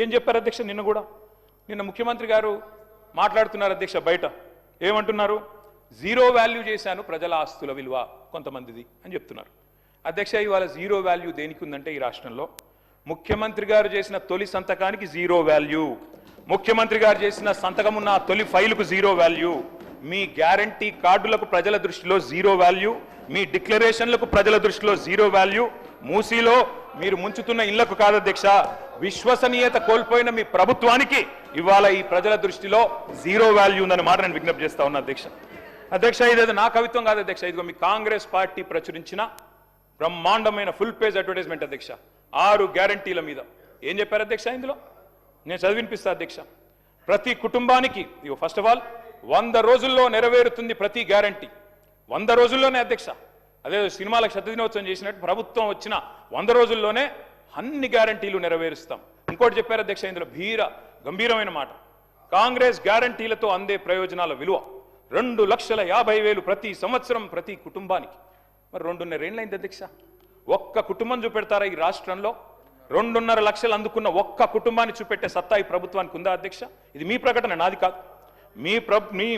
ఏం చెప్పారు అధ్యక్ష? నిన్న ముఖ్యమంత్రి గారు మాట్లాడుతున్నారు అధ్యక్ష బయట. ఏమంటున్నారు? జీరో వాల్యూ చేశాను ప్రజల ఆస్తుల విలువ కొంతమందిది అని చెప్తున్నారు. అధ్యక్ష, ఇవాళ జీరో వాల్యూ దేనికి ఉందంటే ఈ రాష్ట్రంలో ముఖ్యమంత్రి గారు చేసిన తొలి సంతకానికి జీరో వాల్యూ, ముఖ్యమంత్రి గారు చేసిన సంతకం ఉన్న తొలి ఫైలుకు జీరో వాల్యూ, మీ గ్యారంటీ కార్డులకు ప్రజల దృష్టిలో జీరో వాల్యూ, మీ డిక్లరేషన్లకు ప్రజల దృష్టిలో జీరో వాల్యూ, మూసీలో మీరు ముంచుతున్న ఇళ్లకు కాదు అధ్యక్ష, విశ్వసనీయత కోల్పోయిన మీ ప్రభుత్వానికి ఇవాళ ఈ ప్రజల దృష్టిలో జీరో వాల్యూ ఉందని మాట నేను విజ్ఞప్తి చేస్తా ఉన్నా అధ్యక్ష. ఇదేదో నా కవిత్వం కాదు అధ్యక్ష, ఇదిగో మీ కాంగ్రెస్ పార్టీ ప్రచురించిన బ్రహ్మాండమైన ఫుల్ పేజ్ అడ్వర్టైజ్మెంట్ అధ్యక్ష. 6 గ్యారంటీల మీద ఏం చెప్పారు అధ్యక్ష? ఇందులో నేను చదివినిపిస్తా అధ్యక్ష. ప్రతి కుటుంబానికి ఇగో ఫస్ట్ ఆఫ్ ఆల్ 100 రోజుల్లో నెరవేరుతుంది ప్రతి గ్యారంటీ. 100 రోజుల్లోనే అధ్యక్ష. అదే సినిమాలకు శతదినోత్సవం చేసినట్టు ప్రభుత్వం వచ్చిన 100 రోజుల్లోనే అన్ని గ్యారంటీలు నెరవేరుస్తాం. ఇంకోటి చెప్పారు అధ్యక్ష ఇందులో గంభీరమైన మాట. కాంగ్రెస్ గ్యారంటీలతో అందే ప్రయోజనాల విలువ 2,50,000 ప్రతి సంవత్సరం ప్రతి కుటుంబానికి. మరి 2.5 ఏళ్ళైంది అధ్యక్ష. ఒక్క కుటుంబం చూపెడతారా ఈ రాష్ట్రంలో? 2.5 లక్షలు అందుకున్న ఒక్క కుటుంబాన్ని చూపెట్టే సత్తా ఈ ప్రభుత్వానికి ఉందా అధ్యక్ష? ఇది మీ ప్రకటన, నాది కాదు.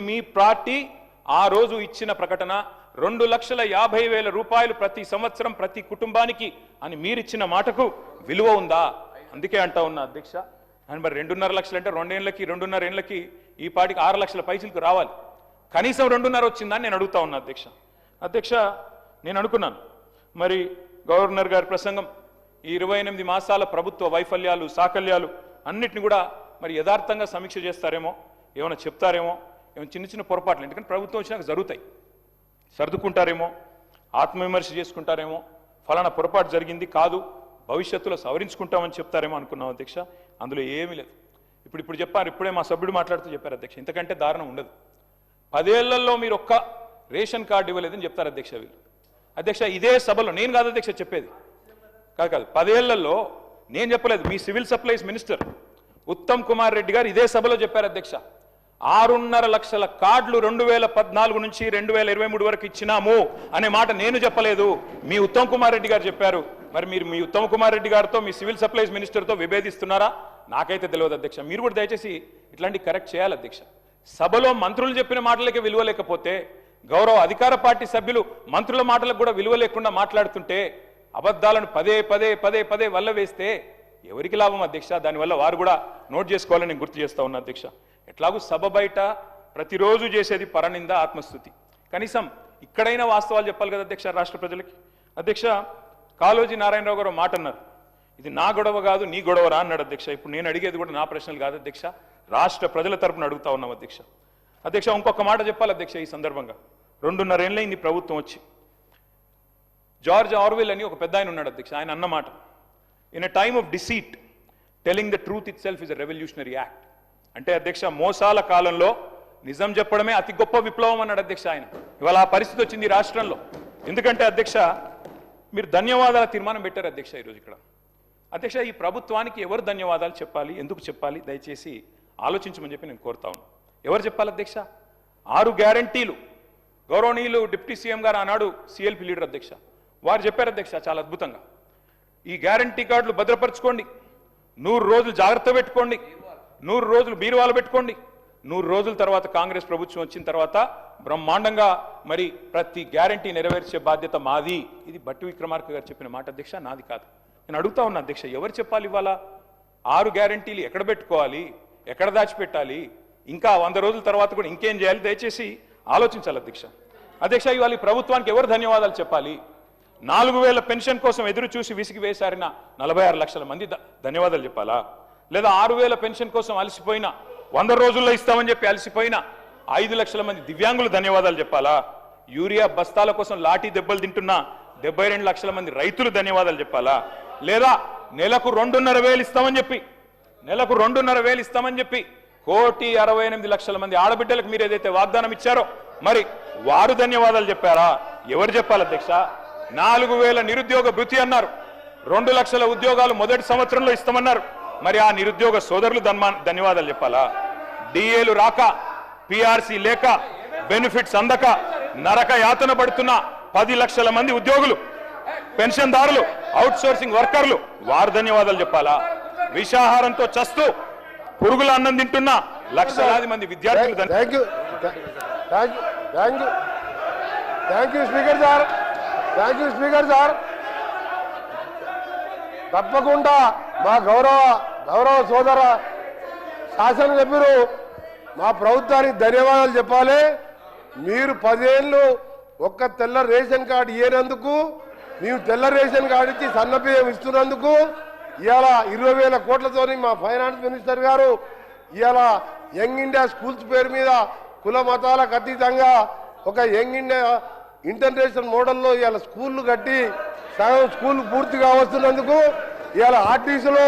మీ పార్టీ ఆ రోజు ఇచ్చిన ప్రకటన 2,50,000 రూపాయలు ప్రతి సంవత్సరం ప్రతి కుటుంబానికి అని మీరిచ్చిన మాటకు విలువ ఉందా? అందుకే అంటా ఉన్నా అధ్యక్ష. అని మరి 2.5 లక్షలు అంటే 2.5 ఏళ్ళకి ఈ పార్టీకి 6 లక్షల పైసలకు రావాలి. కనీసం 2.5 వచ్చిందని నేను అడుగుతా ఉన్నా అధ్యక్ష. నేను అనుకున్నాను మరి గవర్నర్ గారి ప్రసంగం ఈ 28 మాసాల ప్రభుత్వ వైఫల్యాలు సాకల్యాలు అన్నిటిని కూడా మరి యథార్థంగా సమీక్ష చేస్తారేమో, ఏమైనా చెప్తారేమో, ఏమైనా చిన్న చిన్న పొరపాట్లు ఎందుకంటే ప్రభుత్వం వచ్చినాక జరుగుతాయి, సర్దుకుంటారేమో, ఆత్మవిమర్శ చేసుకుంటారేమో, ఫలానా పొరపాటు జరిగింది కాదు భవిష్యత్తులో సవరించుకుంటామని చెప్తారేమో అనుకున్నాం అధ్యక్ష. అందులో ఏమీ లేదు. ఇప్పుడు చెప్పారు, ఇప్పుడే మా సభ్యుడు మాట్లాడుతూ చెప్పారు అధ్యక్ష, ఇంతకంటే దారుణం ఉండదు. 10 ఏళ్లలో మీరు ఒక్క రేషన్ కార్డు ఇవ్వలేదని చెప్తారు అధ్యక్ష వీళ్ళు. అధ్యక్ష ఇదే సభలో నేను కాదు అధ్యక్ష చెప్పేది, కాదు 10 ఏళ్లలో నేను చెప్పలేదు, మీ civil supplies minister Uttam Kumar Reddy గారు ఇదే సభలో చెప్పారు అధ్యక్ష. 6.5 లక్షల కార్డులు 2014 నుంచి 2023 వరకు ఇచ్చినాము అనే మాట నేను చెప్పలేదు, మీ ఉత్తమ్ కుమార్ రెడ్డి గారు చెప్పారు. మరి మీరు మీ ఉత్తమ్ కుమార్ రెడ్డి గారితో మీ సివిల్ సప్లైస్ మినిస్టర్తో విభేదిస్తున్నారా? నాకైతే తెలియదు అధ్యక్ష. మీరు కూడా దయచేసి ఇట్లాంటి కరెక్ట్ చేయాలి అధ్యక్ష. సభలో మంత్రులు చెప్పిన మాటలకే విలువ లేకపోతే గౌరవ అధికార పార్టీ సభ్యులు మంత్రుల మాటలకు కూడా విలువ లేకుండా మాట్లాడుతుంటే అబద్ధాలను పదే వల్ల వేస్తే ఎవరికి లాభం అధ్యక్ష? దానివల్ల వారు కూడా నోట్ చేసుకోవాలని నేను గుర్తు చేస్తా ఉన్నా అధ్యక్ష. ఎట్లాగూ సభ బయట ప్రతిరోజు చేసేది పరనింద ఆత్మస్తుతి, కనీసం ఇక్కడైనా వాస్తవాలు చెప్పాలి కదా అధ్యక్ష రాష్ట్ర ప్రజలకి. అధ్యక్ష కాళోజీ నారాయణరావు గారు మాట అన్నారు, ఇది నా గొడవ కాదు నీ గొడవరా అన్నాడు అధ్యక్ష. ఇప్పుడు నేను అడిగేది కూడా నా ప్రశ్నలు కాదు అధ్యక్ష, రాష్ట్ర ప్రజల తరపున అడుగుతా ఉన్నాం అధ్యక్ష. ఇంకొక మాట చెప్పాలి అధ్యక్ష ఈ సందర్భంగా. 2.5 ఏళ్ళైంది ప్రభుత్వం వచ్చి. జార్జ్ ఆర్వెల్ అని ఒక పెద్ద ఆయన ఉన్నాడు అధ్యక్ష, ఆయన అన్నమాట, in a time of deceit telling the truth it self is a revolutionary act. అంటే అధ్యక్ష మోసాల కాలంలో నిజం చెప్పడమే అతి గొప్ప విప్లవం అన్నాడు అధ్యక్ష ఆయన. ఇవాళ ఆ పరిస్థితి వచ్చింది ఈ రాష్ట్రంలో. ఎందుకంటే అధ్యక్ష మీరు ధన్యవాదాల తీర్మానం పెట్టారు అధ్యక్ష ఈరోజు ఇక్కడ. అధ్యక్ష ఈ ప్రభుత్వానికి ఎవరు ధన్యవాదాలు చెప్పాలి, ఎందుకు చెప్పాలి, దయచేసి ఆలోచించమని చెప్పి నేను కోరుతా ఉన్నాను. ఎవరు చెప్పాలి అధ్యక్ష? 6 గ్యారంటీలు గౌరవనీయులు డిప్యూటీ సీఎం గారు ఆనాడు సిఎల్పి లీడర్ అధ్యక్ష వారు చెప్పారు అధ్యక్ష చాలా అద్భుతంగా. ఈ గ్యారంటీ కార్డులు భద్రపరచుకోండి, 100 రోజులు జాగ్రత్త పెట్టుకోండి, 100 రోజులు బీరువాలు పెట్టుకోండి, 100 రోజుల తర్వాత కాంగ్రెస్ ప్రభుత్వం వచ్చిన తర్వాత బ్రహ్మాండంగా మరి ప్రతి గ్యారంటీ నెరవేర్చే బాధ్యత మాది. ఇది బట్టి విక్రమార్క గారు చెప్పిన మాట అధ్యక్ష, నాది కాదు. నేను అడుగుతా ఉన్నా అధ్యక్ష, ఎవరు చెప్పాలి ఇవాళ 6 గ్యారంటీలు ఎక్కడ పెట్టుకోవాలి, ఎక్కడ దాచిపెట్టాలి, ఇంకా 100 రోజుల తర్వాత కూడా ఇంకేం చేయాలి, దయచేసి ఆలోచించాలి అధ్యక్ష. ఇవాళ ఈ ప్రభుత్వానికి ఎవరు ధన్యవాదాలు చెప్పాలి? 4,000 పెన్షన్ కోసం ఎదురు చూసి విసిగి వేసారిన 46 లక్షల మంది ధన్యవాదాలు చెప్పాలా? లేదా 6,000 పెన్షన్ కోసం అలసిపోయిన 100 రోజుల్లో ఇస్తామని చెప్పి అలసిపోయిన 5 లక్షల మంది దివ్యాంగులు ధన్యవాదాలు చెప్పాలా? యూరియా బస్తాల కోసం లాఠీ దెబ్బలు తింటున్న 72 లక్షల మంది రైతులు ధన్యవాదాలు చెప్పాలా? లేదా నెలకు 2,500 ఇస్తామని చెప్పి 1,68,00,000 మంది ఆడబిడ్డలకు మీరు ఏదైతే వాగ్దానం ఇచ్చారో మరి వారు ధన్యవాదాలు చెప్పారా? ఎవరు చెప్పాలి అధ్యక్ష? 4,000 నిరుద్యోగ భృతి అన్నారు, 2 లక్షల ఉద్యోగాలు మొదటి సంవత్సరంలో ఇస్తామన్నారు, మరి ఆ నిరుద్యోగ సోదరులు ధన్యవాదాలు చెప్పాలా? డిఏలు రాక, పిఆర్సీ లేక, బెనిఫిట్స్ అందక నరక యాతన పడుతున్న 10 లక్షల మంది ఉద్యోగులు, పెన్షన్దారులు, అవుట్ సోర్సింగ్ వర్కర్లు వారు ధన్యవాదాలు చెప్పాలా? విషాహారంతో చస్తూ పురుగుల అన్నం తింటున్న లక్షలాది మంది విద్యార్థులు thank you speaker sir. Thank you speaker sir. తప్పకుండా మా గౌరవ సోదర శాసనసభ్యులు మా ప్రభుత్వానికి ధన్యవాదాలు చెప్పాలి. మీరు 10 ఏళ్ళు ఒక్క తెల్ల రేషన్ కార్డు ఇయ్యేందుకు, మేము తెల్ల రేషన్ కార్డు ఇచ్చి సన్నబియ్యం ఇస్తున్నందుకు ఇవాళ 20,000 కోట్లతోని మా ఫైనాన్స్ మినిస్టర్ గారు ఇవాళ యంగ్ ఇండియా స్కూల్స్ పేరు మీద కుల మతాలకు అతీతంగా ఒక యంగ్ ఇండియా ఇంటర్నేషనల్ మోడల్లో ఇవాళ స్కూళ్ళు కట్టి సగం స్కూల్ పూర్తిగా వస్తున్నందుకు ఇవాళ ఆర్టీసీలో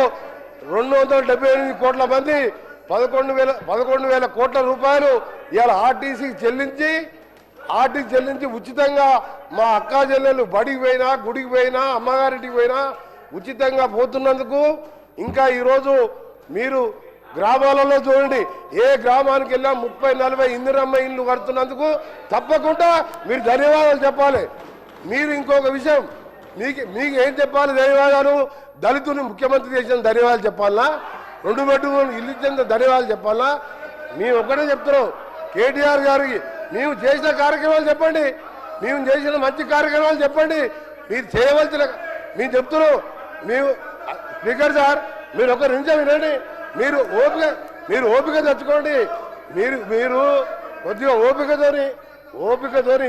278 కోట్ల మంది 11,000 కోట్ల రూపాయలు ఇవాళ ఆర్టీసీకి చెల్లించి ఉచితంగా మా అక్కా చెల్లెలు బడికి పోయినా, గుడికి పోయినా, అమ్మగారింటికి పోయినా ఉచితంగా పోతున్నందుకు, ఇంకా ఈరోజు మీరు గ్రామాలలో చూడండి, ఏ గ్రామానికి వెళ్ళా 30-40 ఇందిరమ్మ ఇళ్ళు కడుతున్నందుకు తప్పకుండా మీరు ధన్యవాదాలు చెప్పాలి. మీరు ఇంకొక విషయం, మీకు ఏం చెప్పాలి ధన్యవాదాలు? దళితుని ముఖ్యమంత్రి చేసిన ధన్యవాదాలు చెప్పాలా? 2 బెడ్రూమ్ ఇల్లు ఇచ్చిన ధన్యవాదాలు చెప్పాలా? మేము ఒక్కటే చెప్తున్నాం, కేటీఆర్ గారికి మేము చేసిన కార్యక్రమాలు చెప్పండి, మేము చేసిన మంచి కార్యక్రమాలు చెప్పండి. మీరు చేయవలసిన మేము చెప్తున్నాం. మేము స్పీకర్ సార్, మీరు ఒక నిమిషం వినండి. మీరు ఓపిక తెచ్చుకోండి. మీరు కొద్దిగా ఓపికతోని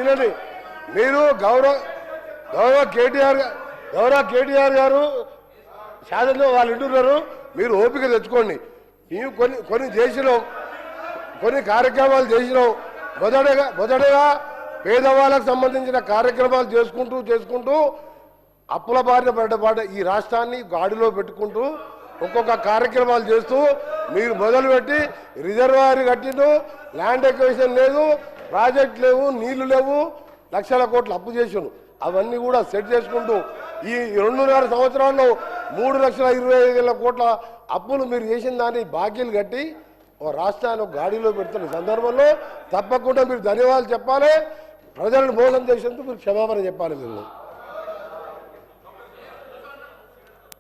వినండి. మీరు గౌరవ కేటీఆర్ గారు శాసనలో వాళ్ళు వింటున్నారు. మీరు ఓపిక తెచ్చుకోండి. మేము కొన్ని చేసినాం, కొన్ని కార్యక్రమాలు చేసినాం. మొదటగా పేదవాళ్ళకు సంబంధించిన కార్యక్రమాలు చేసుకుంటూ అప్పుల బారిన పడ్డ ఈ రాష్ట్రాన్ని గాడిలో పెట్టుకుంటూ ఒక్కొక్క కార్యక్రమాలు చేస్తూ మీరు మొదలుపెట్టి రిజర్వాయర్ కట్టిండు, ల్యాండ్ ఎక్విజిషన్ లేదు, ప్రాజెక్ట్ లేవు, నీళ్లు లేవు, లక్షల కోట్లు అప్పు చేసాను. అవన్నీ కూడా సెట్ చేసుకుంటూ ఈ 2.5 సంవత్సరాల్లో 3,25,000 కోట్ల అప్పులు మీరు చేసిన దాన్ని బాకీలు కట్టి ఓ రాష్ట్రాన్ని గాడిలో పెడుతున్న సందర్భంలో తప్పకుండా మీరు ధన్యవాదాలు చెప్పాలి. ప్రజలను మోసం చేసేందుకు మీరు క్షమాపణ చెప్పాలి. మీరు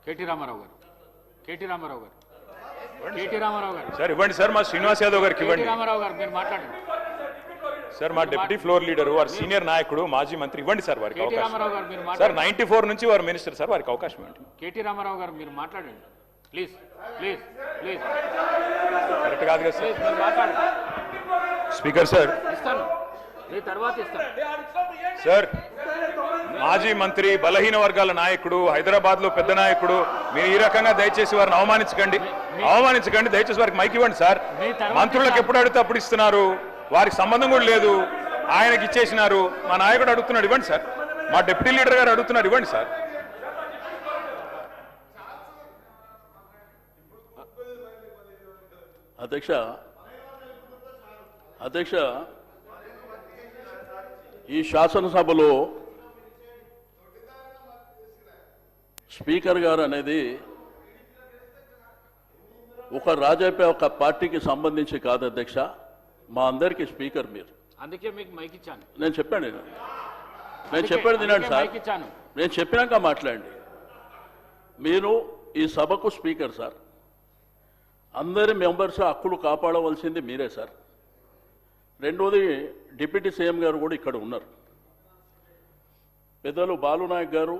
కేటీ రామారావు గారు సార్ ఇవ్వండి సార్, మా శ్రీనివాస్ యాదవ్ గారికి ఇవ్వండి. రామారావు గారు మీరు మాట్లాడండి సార్. మా డిప్యూటీ ఫ్లోర్ లీడర్, వారు సీనియర్ నాయకుడు, మాజీ మంత్రి, ఇవ్వండి సార్ వారికి అవకాశం. సార్ 94 నుంచి వారు మినిస్టర్ సార్, వారికి అవకాశం ఇవ్వండి. కేటీ రామారావు గారు మీరు మాట్లాడండి ప్లీజ్. కరెక్ట్ కాదు కదా సార్. మీరు మాట్లాడండి. స్పీకర్ సార్, ఇస్తాను మీ తర్వాత ఇస్తాను సార్. మాజీ మంత్రి, బలహీన వర్గాల నాయకుడు, హైదరాబాద్ లో పెద్ద నాయకుడు, మీరు ఈ రకంగా దయచేసి వారిని అవమానించకండి. దయచేసి వారికి మైక్ ఇవ్వండి సార్. మంత్రులకు ఎప్పుడు అడిగితే అప్పుడు ఇస్తున్నారు, వారికి సంబంధం కూడా లేదు, ఆయనకి ఇచ్చేసినారు. మా నాయకుడు అడుగుతున్నాడు, ఇవ్వండి సార్. మా డిప్యూటీ లీడర్ గారు అడుగుతున్నారు, ఇవ్వండి సార్. అధ్యక్ష, ఈ శాసనసభలో స్పీకర్ గారు అనేది ఒక పార్టీకి సంబంధించి కాదు అధ్యక్ష, మా అందరికీ స్పీకర్ మీరు. అందుకే మీకు మైక్ ఇచ్చాను. నేను చెప్పాను తినండి సార్. నేను చెప్పినాక మాట్లాడండి. మీరు ఈ సభకు స్పీకర్ సార్. అందరి మెంబర్స్ హక్కులు కాపాడవలసింది మీరే సార్. రెండోది, డిప్యూటీ సీఎం గారు కూడా ఇక్కడ ఉన్నారు. పెద్దలు బాలునాయక్ గారు,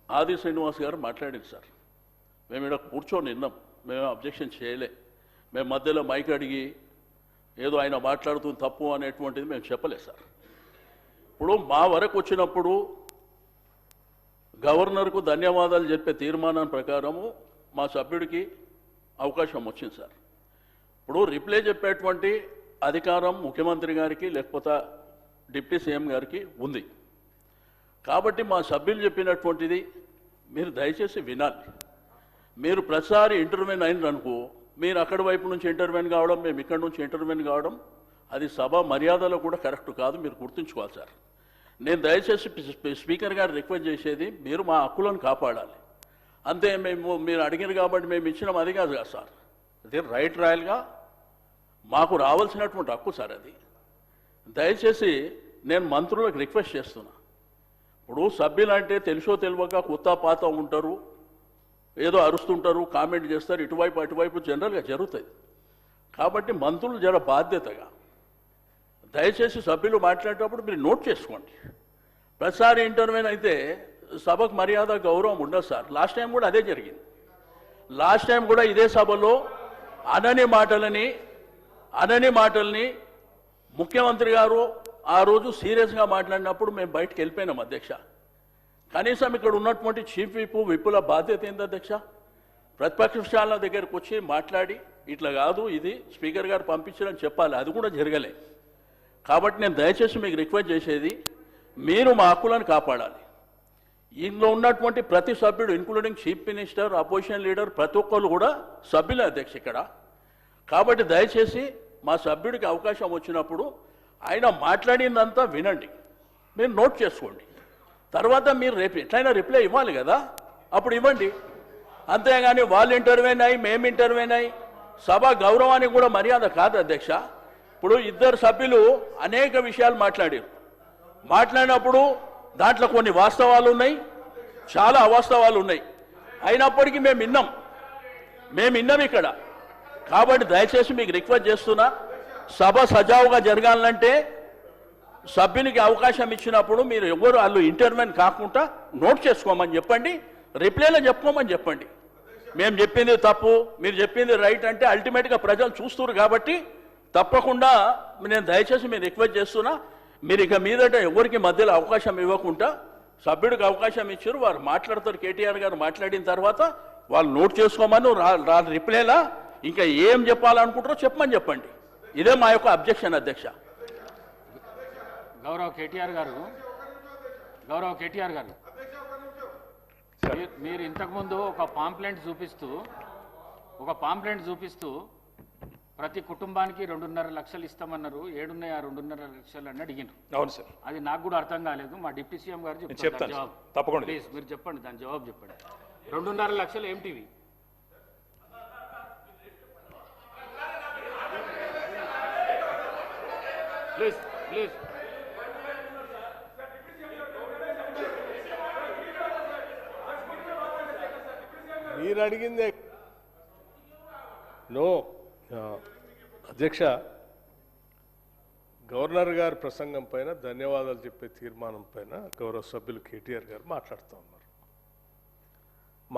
ఆది శ్రీనివాస్ గారు మాట్లాడింది సార్. మేము ఇక్కడ కూర్చొని విన్నాం, మేము అబ్జెక్షన్ చేయలే. మేము మధ్యలో మైక్ అడిగి ఏదో ఆయన మాట్లాడుతుంది తప్పు అనేటువంటిది మేము చెప్పలేదు సార్. ఇప్పుడు మా వరకు వచ్చినప్పుడు గవర్నర్కు ధన్యవాదాలు చెప్పే తీర్మానం ప్రకారము మా సభ్యుడికి అవకాశం వచ్చింది సార్. ఇప్పుడు రిప్లై చెప్పేటువంటి అధికారం ముఖ్యమంత్రి గారికి లేకపోతే డిప్యూటీ సీఎం గారికి ఉంది. కాబట్టి మా సభ్యులు చెప్పినటువంటిది మీరు దయచేసి వినాలి. మీరు ప్రతిసారి ఇంటర్వ్యూన్ అయిననుకో, మీరు అక్కడి వైపు నుంచి ఇంటర్వ్యూన్ కావడం, మేము ఇక్కడి నుంచి ఇంటర్వ్యూన్ కావడం, అది సభ మర్యాదలో కూడా కరెక్ట్ కాదు. మీరు గుర్తుంచుకోవాలి సార్. నేను దయచేసి స్పీకర్ గారు రిక్వెస్ట్ చేసేది, మీరు మా హక్కులను కాపాడాలి అంతే. మీరు అడిగిన కాబట్టి మేము ఇచ్చినాం అది కాదు కదా సార్. అది రైట్ రాయల్గా మాకు రావాల్సినటువంటి హక్కు సార్ అది. దయచేసి నేను మంత్రులకు రిక్వెస్ట్ చేస్తున్నా. ఇప్పుడు సభ్యులు అంటే తెలుసో తెలియక కొత్త పాత ఉంటారు, ఏదో అరుస్తుంటారు, కామెంట్ చేస్తారు, ఇటువైపు అటువైపు జనరల్గా జరుగుతుంది. కాబట్టి మంత్రులు జర బాధ్యతగా దయచేసి సభ్యులు మాట్లాడేటప్పుడు మీరు నోట్ చేసుకోండి. ప్రతిసారి ఇంటర్వ్యూన్ అయితే సభకు మర్యాద గౌరవం ఉండదు సార్. లాస్ట్ టైం కూడా అదే జరిగింది. లాస్ట్ టైం కూడా ఇదే సభలో అనని మాటల్ని ముఖ్యమంత్రి గారు ఆ రోజు సీరియస్గా మాట్లాడినప్పుడు మేము బయటకు వెళ్ళిపోయినాం అధ్యక్ష. కనీసం ఇక్కడ ఉన్నటువంటి చీఫ్ విప్పుల బాధ్యత ఏంది అధ్యక్ష? ప్రతిపక్షాల దగ్గరకు వచ్చి మాట్లాడి ఇట్లా కాదు, ఇది స్పీకర్ గారు పంపించారని చెప్పాలి. అది కూడా జరగలే. కాబట్టి నేను దయచేసి మీకు రిక్వెస్ట్ చేసేది, మీరు మా హక్కులను కాపాడాలి. ఇందులో ఉన్నటువంటి ప్రతి సభ్యుడు including chief minister, opposition leader, ప్రతి ఒక్కరు కూడా సభ్యులే అధ్యక్ష ఇక్కడ. కాబట్టి దయచేసి మా సభ్యుడికి అవకాశం వచ్చినప్పుడు ఆయన మాట్లాడిందంతా వినండి, మీరు నోట్ చేసుకోండి. తర్వాత మీరు రేపు ఎట్లయినా రిప్లై ఇవ్వాలి కదా, అప్పుడు ఇవ్వండి. అంతేగాని వాళ్ళు ఇంటర్వ్యూన్ అయ్యి మేము ఇంటర్వ్యూన్ అయ్యి సభ గౌరవానికి కూడా మర్యాద కాదు అధ్యక్ష. ఇప్పుడు ఇద్దరు సభ్యులు అనేక విషయాలు మాట్లాడినప్పుడు దాంట్లో కొన్ని వాస్తవాలు ఉన్నాయి, చాలా అవాస్తవాలు ఉన్నాయి. అయినప్పటికీ మేము విన్నాం ఇక్కడ. కాబట్టి దయచేసి మీకు రిక్వెస్ట్ చేస్తున్నా, సభ సజావుగా జరగాలంటే సభ్యునికి అవకాశం ఇచ్చినప్పుడు మీరు ఎవరు వాళ్ళు ఇంటర్వ్యూన్ కాకుండా నోట్ చేసుకోమని చెప్పండి, రిప్లైలో చెప్పుకోమని చెప్పండి. మేము చెప్పింది తప్పు, మీరు చెప్పింది రైట్ అంటే అల్టిమేట్గా ప్రజలు చూస్తున్నారు. కాబట్టి తప్పకుండా నేను దయచేసి మీరు రిక్వెస్ట్ చేస్తున్నా, మీరు ఇక మీదట ఎవరికి మధ్యలో అవకాశం ఇవ్వకుండా సభ్యుడికి అవకాశం ఇచ్చారు, వారు మాట్లాడతారు. కేటీఆర్ గారు మాట్లాడిన తర్వాత వాళ్ళు నోట్ చేసుకోమని రిప్లైలా ఇంకా ఏం చెప్పాలనుకుంటారో చెప్పండి. ఇదే మా యొక్క అబ్జెక్షన్ అధ్యక్ష. గౌరవ కేటీఆర్ గారు మీరు ఇంతకుముందు ఒక పాంప్లెంట్ చూపిస్తూ ప్రతి కుటుంబానికి 2.5 లక్షలు ఇస్తామన్నారు. 7 ఆ 2.5 లక్షలు అని అడిగినారు. అవును సార్. అది నాకు కూడా అర్థం కాలేదు. మా డిప్యూటీ సీఎం గారు చెప్తారు జవాబు. తప్పకుండా ప్లీజ్ మీరు చెప్పండి, దాని జవాబు చెప్పండి. 2.5 లక్షలు ఏంటివి? ప్లీజ్ మీరు అడిగిందే. నో అధ్యక్ష, గవర్నర్ గారి ప్రసంగం పైన ధన్యవాదాలు చెప్పే తీర్మానం పైన గౌరవ సభ్యులు కేటీఆర్ గారు మాట్లాడుతూ ఉన్నారు.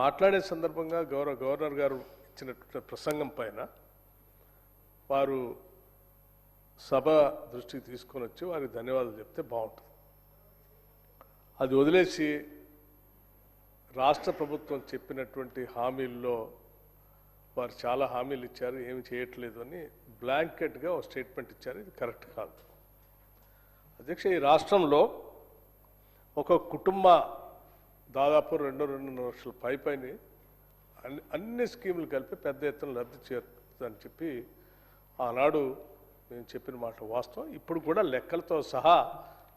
మాట్లాడే సందర్భంగా గవర్నర్ గారు ఇచ్చినటువంటి ప్రసంగం పైన వారు సభ దృష్టికి తీసుకొని వచ్చి వారికి ధన్యవాదాలు చెప్తే బాగుంటుంది. అది వదిలేసి రాష్ట్ర ప్రభుత్వం చెప్పినటువంటి హామీల్లో వారు చాలా హామీలు ఇచ్చారు, ఏమి చేయట్లేదు అని బ్లాంకెట్గా ఒక స్టేట్మెంట్ ఇచ్చారు. ఇది కరెక్ట్ కాదు అధ్యక్ష. ఈ రాష్ట్రంలో ఒక కుటుంబ దాదాపు 2.5 లక్షల పైన అన్ని స్కీములు కలిపి పెద్ద ఎత్తున లబ్ధి చేరుతుందని చెప్పి ఆనాడు నేను చెప్పిన మాట వాస్తవం. ఇప్పుడు కూడా లెక్కలతో సహా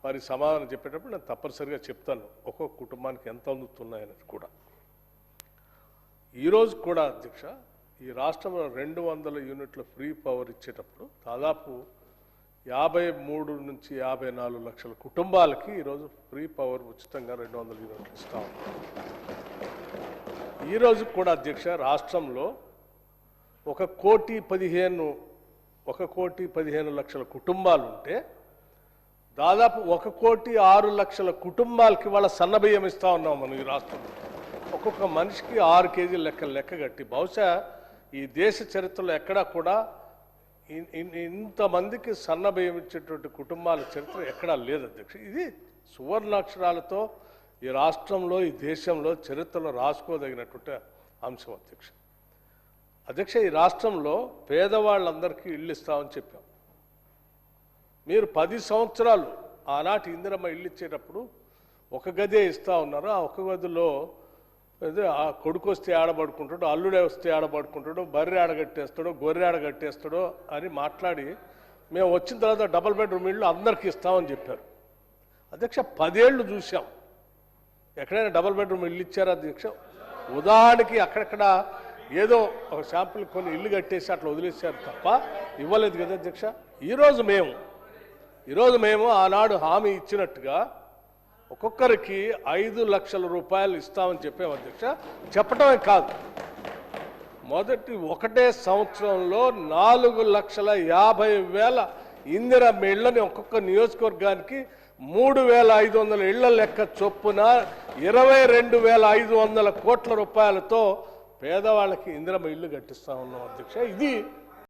వారి సమాధానం చెప్పేటప్పుడు నేను తప్పనిసరిగా చెప్తాను ఒక్కొక్క కుటుంబానికి ఎంత అందుతున్నాయని కూడా. ఈరోజు కూడా అధ్యక్ష, ఈ రాష్ట్రంలో 200 యూనిట్ల ఫ్రీ పవర్ ఇచ్చేటప్పుడు దాదాపు 53 నుంచి 54 లక్షల కుటుంబాలకి ఈరోజు ఫ్రీ పవర్ ఉచితంగా 200 యూనిట్లు ఇస్తా ఉన్నాం. ఈరోజు కూడా అధ్యక్ష, రాష్ట్రంలో 1,15 లక్షల కుటుంబాలు ఉంటే దాదాపు 1,06 లక్షల కుటుంబాలకి వాళ్ళ సన్నబియ్యం ఇస్తా ఉన్నాం మనం ఈ రాష్ట్రంలో. ఒక్కొక్క మనిషికి 6 కేజీలు లెక్క కట్టి బహుశా ఈ దేశ చరిత్రలో ఎక్కడా కూడా ఇంతమందికి సన్నబియ్యం ఇచ్చేటువంటి కుటుంబాల చరిత్ర ఎక్కడా లేదు అధ్యక్ష. ఇది సువర్ణాక్షరాలతో ఈ రాష్ట్రంలో, ఈ దేశంలో చరిత్రలో రాసుకోదగినటువంటి అంశం అధ్యక్ష. ఈ రాష్ట్రంలో పేదవాళ్ళందరికీ ఇళ్ళు ఇస్తామని చెప్పాం. మీరు 10 సంవత్సరాలు ఆనాటి ఇందిరమ్మ ఇల్లు ఇచ్చేటప్పుడు ఒక గదే ఇస్తా ఉన్నారు. ఆ ఒక గదిలో ఆ కొడుకు వస్తే ఆడబడుకుంటాడు, అల్లుడే వస్తే ఆడబడుకుంటాడు, బర్రె ఆడగట్టేస్తాడో గొర్రె ఆడగట్టేస్తాడో అని మాట్లాడి మేము వచ్చిన తర్వాత డబుల్ బెడ్రూమ్ ఇళ్ళు అందరికీ ఇస్తామని చెప్పారు అధ్యక్ష. 10 ఏళ్ళు చూసాం, ఎక్కడైనా డబుల్ బెడ్రూమ్ ఇల్లు ఇచ్చారా అధ్యక్ష? ఉదాహరణకి అక్కడక్కడ ఏదో ఒక శాంపుల్ కొన్ని ఇల్లు కట్టేసి అట్లా వదిలేశారు తప్ప ఇవ్వలేదు కదా అధ్యక్ష. ఈరోజు మేము ఆనాడు హామీ ఇచ్చినట్టుగా ఒక్కొక్కరికి 5 లక్షల రూపాయలు ఇస్తామని చెప్పాం అధ్యక్ష. చెప్పటమే కాదు, మొదటి ఒకటే సంవత్సరంలో 4,50,000 ఇందిరమ్మ ఇళ్లని ఒక్కొక్క నియోజకవర్గానికి 3,500 ఇళ్ల లెక్క చొప్పున 22,500 కోట్ల రూపాయలతో పేదవాళ్ళకి ఇందిరమ్మ ఇల్లు కట్టిస్తా ఉన్నాం అధ్యక్ష. ఇది